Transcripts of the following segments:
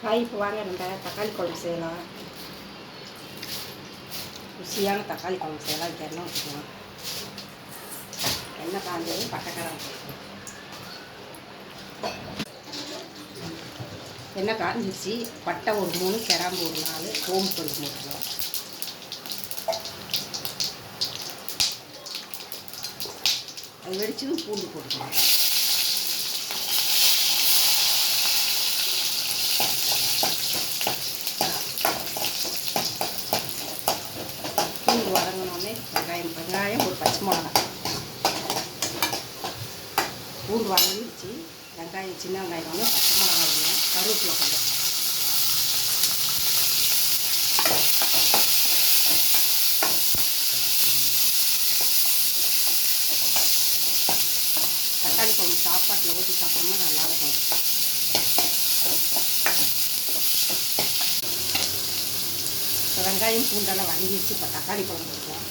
இப்போ வாங்க நம்ம தக்காளி குழம்பு செய்யலாம். ருசியான தக்காளி குழம்பு செய்யலாம். இதுக்கு எண்ணெய் ஊற்றிக்கலாம். எண்ணெய் காஞ்சதும் பட்டைக்காரம் போட்டுக்கலாம். எண்ணெய் காஞ்சிச்சு. பட்டை ஒரு 3, கிராம்பு ஒரு 4, சோம்பு கொஞ்சம் போட்டுக்கலாம். அது வெடிச்சதும் பூண்டு போட்டுக்கலாம். பூண்டு வதங்கினோடனே வெங்காயம் ஒரு பச்சை மிளகாய். பூண்டு வதங்கிடுச்சு. வெங்காயம் சின்ன வெங்காயம் ஒன்று, பச்சை மிளகாய் ஒன்று, கருவேப்பிலை கொஞ்சம். தக்காளி குழம்பு சாப்பாட்டில் ஊற்றி சாப்பிட்டோம்னா நல்லாயிருக்கும். இப்போ வெங்காயம் பூண்டெல்லாம் வதங்கிடுச்சு. இப்போ தக்காளி குழம்பு வைக்கலாம்.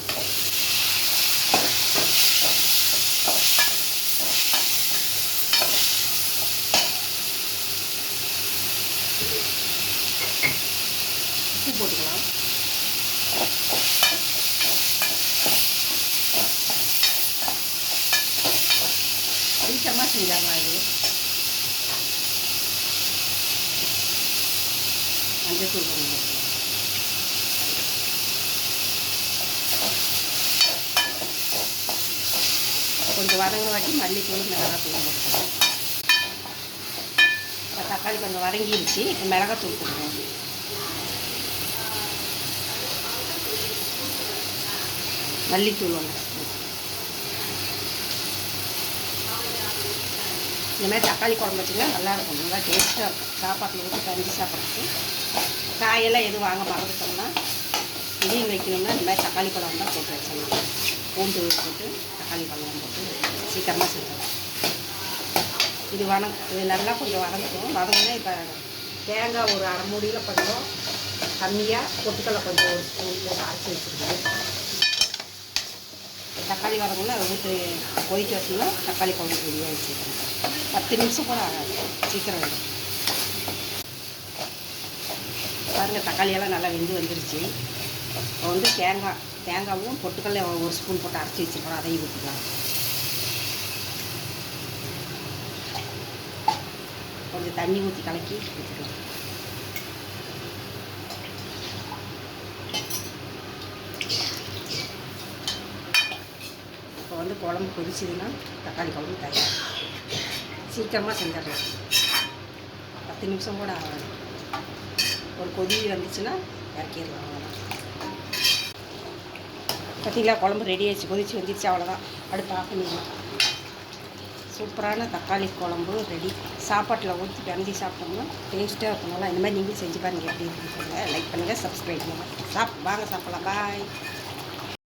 உப்பு போட்டுக்கலாம். சீக்கிரமாக செஞ்சிடலாம். இது மஞ்சள் தூள் கொஞ்சம் போட்டுக்கலாம். கொஞ்சம் வதங்கின வாட்டி மல்லித்தூள் மிளகாத்தூள் போட்டுக்கலாம். இப்போ தக்காளி கொஞ்சம் வதங்கிடுச்சு. இப்போ மிளகாத்தூள் போட்டுக்கலாம். மல்லித்தூள் ஒன்று. இந்தமாதிரி தக்காளி குழம்பு வச்சிங்கன்னா நல்லாயிருக்கும். நல்லா டேஸ்ட்டாக இருக்கும். சாப்பாட்டில் ஊற்றி கஞ்சி சாப்பிட்றதுக்கு. காயெல்லாம் எதுவும் வாங்க மறந்துட்டோம்னா இதையும் வைக்கணும்னா இந்த மாதிரி தக்காளி பழம் தான் போட்டு வச்சிடலாம். பூண்டு போட்டு தக்காளி பழம் போட்டு சீக்கிரமாக செஞ்சிடலாம். இது நல்லா கொஞ்சம் வதங்கணும். வதங்கினா இப்போ தேங்காய் ஒரு அரை மூடியில் கொஞ்சம் கம்மியாக, பொட்டுக்கடலை கொஞ்சம் ஒரு ஸ்பூன் போட்டு அரைச்சி வச்சுருக்கேன். தக்காளி வதங்கினா அதை ஊற்றி கொதிக்க வச்சோம்னா தக்காளி குழம்பு ரெடியாக வச்சுருக்கேன். 10 நிமிஷம் கூட ஆகாது. சீக்கிரம் வேணும். பாருங்கள், தக்காளியெல்லாம் நல்லா வெந்து வந்துருச்சு. இப்போ வந்து தேங்காவும் பொட்டுக்கடலை ஒரு ஸ்பூன் போட்டு அரைச்சி வச்சுருக்கோம். அதையும் ஊற்றிக்கலாம். கொஞ்சம் தண்ணி ஊற்றி கலக்கி ஊற்றிக்கலாம். இப்போ வந்து குழம்பு கொதிச்சதுன்னா தக்காளி குழம்பு தயார். சீக்கிரமாக செஞ்சிடலாம். 10 நிமிஷம் கூட ஆகாது. ஒரு கொதி வந்துச்சுன்னா இறக்கிடலாம். அவ்வளோதான். பார்த்தீங்களா, குழம்பு ரெடி ஆகிடுச்சு. கொதிச்சு வந்துடுச்சு. அவ்வளோதான். அடுப்பு ஆஃப் பண்ணிடலாம். சூப்பரான தக்காளி குழம்பு ரெடி. சாப்பாட்டில் ஊற்றி கஞ்சி சாப்பிட்டோம்னா டேஸ்ட்டாக இருக்கணும்ல. இந்த மாதிரி நீங்களும் செஞ்சு பாருங்கள். எப்படி இருக்குன்னு சொல்லுங்கள். லைக் பண்ணுங்கள், சப்ஸ்கிரைப் பண்ணுங்கள். வாங்க சாப்பிட்லாம். பாய்.